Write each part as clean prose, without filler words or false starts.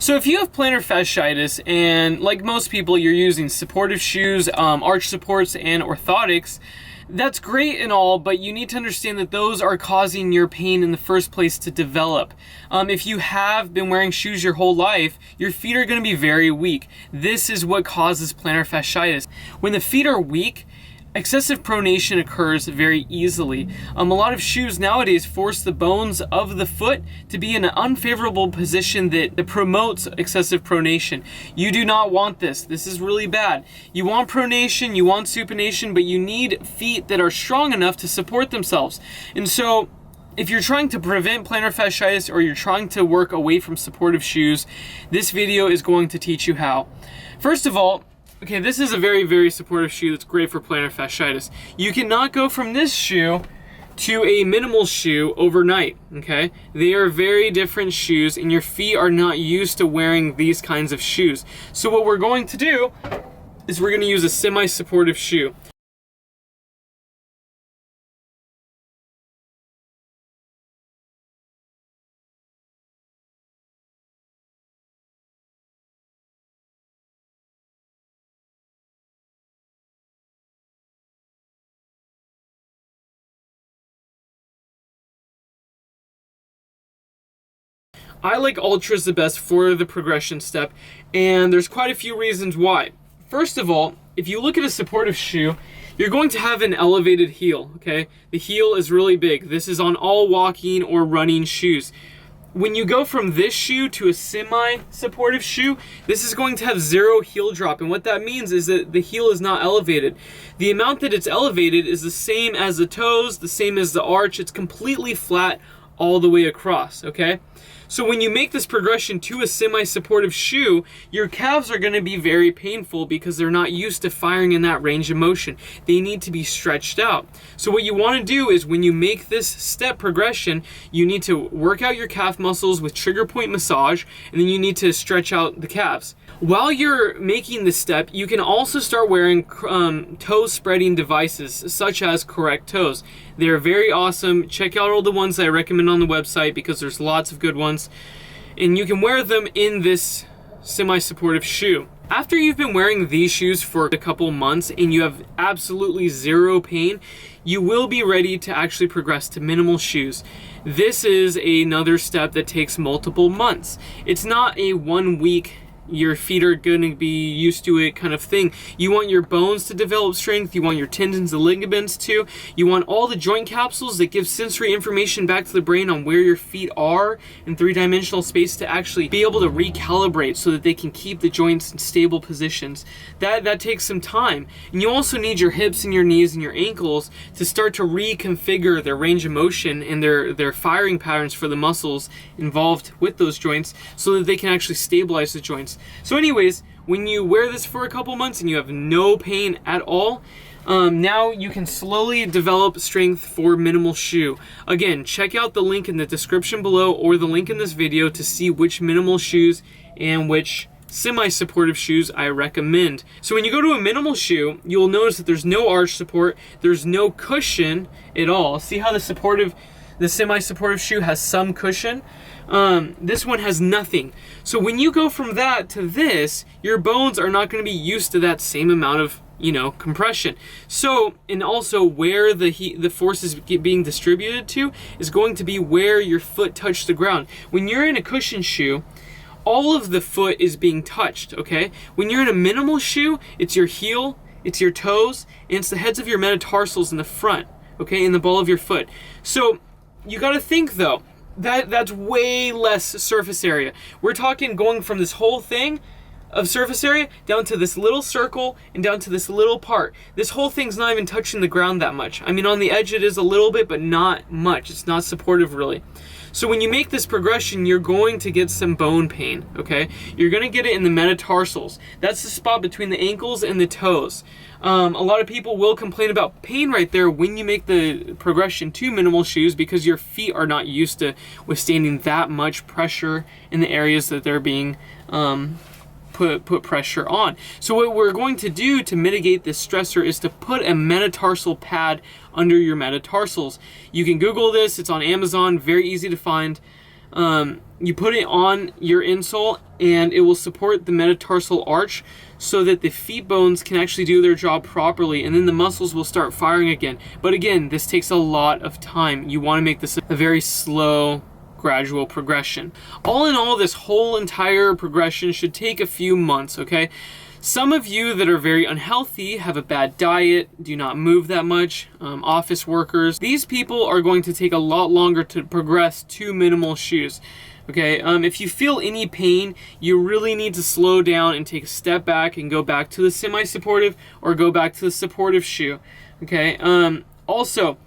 So if you have plantar fasciitis and like most people you're using supportive shoes, arch supports and orthotics, that's great and all, but you need to understand that those are causing your pain in the first place to develop. If you have been wearing shoes your whole life, your feet are going to be very weak. This is what causes plantar fasciitis. When the feet are weak, excessive pronation occurs very easily. A lot of shoes nowadays force the bones of the foot to be in an unfavorable position that promotes excessive pronation. You do not want this. This is really bad. You want pronation, you want supination, but you need feet that are strong enough to support themselves. And so, if you're trying to prevent plantar fasciitis or you're trying to work away from supportive shoes, this video is going to teach you how. First of all, okay, this is a very, very supportive shoe that's great for plantar fasciitis. You cannot go from this shoe to a minimal shoe overnight, okay? They are very different shoes and your feet are not used to wearing these kinds of shoes. So what we're going to do is we're going to use a semi-supportive shoe. I like Ultras the best for the progression step, and there's quite a few reasons why. First of all, if you look at a supportive shoe, you're going to have an elevated heel, okay? The heel is really big. This is on all walking or running shoes. When you go from this shoe to a semi-supportive shoe, this is going to have zero heel drop, and what that means is that the heel is not elevated. The amount that it's elevated is the same as the toes, the same as the arch. It's completely flat all the way across, okay? So when you make this progression to a semi-supportive shoe, your calves are going to be very painful because they're not used to firing in that range of motion. They need to be stretched out. So what you want to do is when you make this step progression, you need to work out your calf muscles with trigger point massage, and then you need to stretch out the calves. While you're making this step, you can also start wearing toe spreading devices such as Correct Toes. They're very awesome. Check out all the ones that I recommend on the website because there's lots of good ones. And you can wear them in this semi-supportive shoe. After you've been wearing these shoes for a couple months and you have absolutely zero pain, you will be ready to actually progress to minimal shoes. This is another step that takes multiple months. It's not a 1 week your feet are going to be used to it kind of thing. You want your bones to develop strength, you want your tendons and ligaments to, you want all the joint capsules that give sensory information back to the brain on where your feet are in three-dimensional space to actually be able to recalibrate so that they can keep the joints in stable positions. That takes some time. And you also need your hips and your knees and your ankles to start to reconfigure their range of motion and their firing patterns for the muscles involved with those joints so that they can actually stabilize the joints. So anyways, when you wear this for a couple months and you have no pain at all, now you can slowly develop strength for minimal shoe. Again, check out the link in the description below or the link in this video to see which minimal shoes and which semi-supportive shoes I recommend. So when you go to a minimal shoe, you'll notice that there's no arch support, there's no cushion at all. See how the semi-supportive shoe has some cushion? This one has nothing. So when you go from that to this, your bones are not going to be used to that same amount of, compression. So, and also where the force is being distributed to is going to be where your foot touched the ground. When you're in a cushion shoe, all of the foot is being touched, okay? When you're in a minimal shoe, it's your heel, it's your toes, and it's the heads of your metatarsals in the front, okay, in the ball of your foot. So, you gotta think though, that's way less surface area. We're talking going from this whole thing of surface area down to this little circle and down to this little part. This whole thing's not even touching the ground that much. I mean, on the edge it is a little bit, but not much. It's not supportive really. So when you make this progression, you're going to get some bone pain, okay? You're gonna get it in the metatarsals. That's the spot between the ankles and the toes. A lot of people will complain about pain right there when you make the progression to minimal shoes because your feet are not used to withstanding that much pressure in the areas that they're being put pressure on. So what we're going to do to mitigate this stressor is to put a metatarsal pad under your metatarsals. You can Google this, it's on Amazon, very easy to find. You put it on your insole and it will support the metatarsal arch so that the feet bones can actually do their job properly, and then the muscles will start firing again. But again, this takes a lot of time. You want to make this a very slow, gradual progression. All in all, this whole entire progression should take a few months, okay? Some of you that are very unhealthy, have a bad diet, do not move that much, office workers, these people are going to take a lot longer to progress to minimal shoes. Okay, if you feel any pain, you really need to slow down and take a step back and go back to the semi-supportive or go back to the supportive shoe. Okay, also,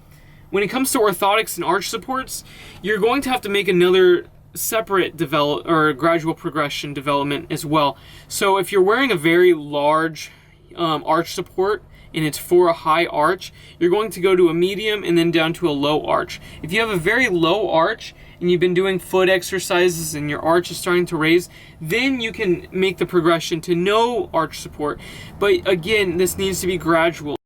when it comes to orthotics and arch supports, you're going to have to make another separate gradual progression development as well. So if you're wearing a very large arch support and it's for a high arch, you're going to go to a medium and then down to a low arch. If you have a very low arch and you've been doing foot exercises and your arch is starting to raise, then you can make the progression to no arch support. But again, this needs to be gradual.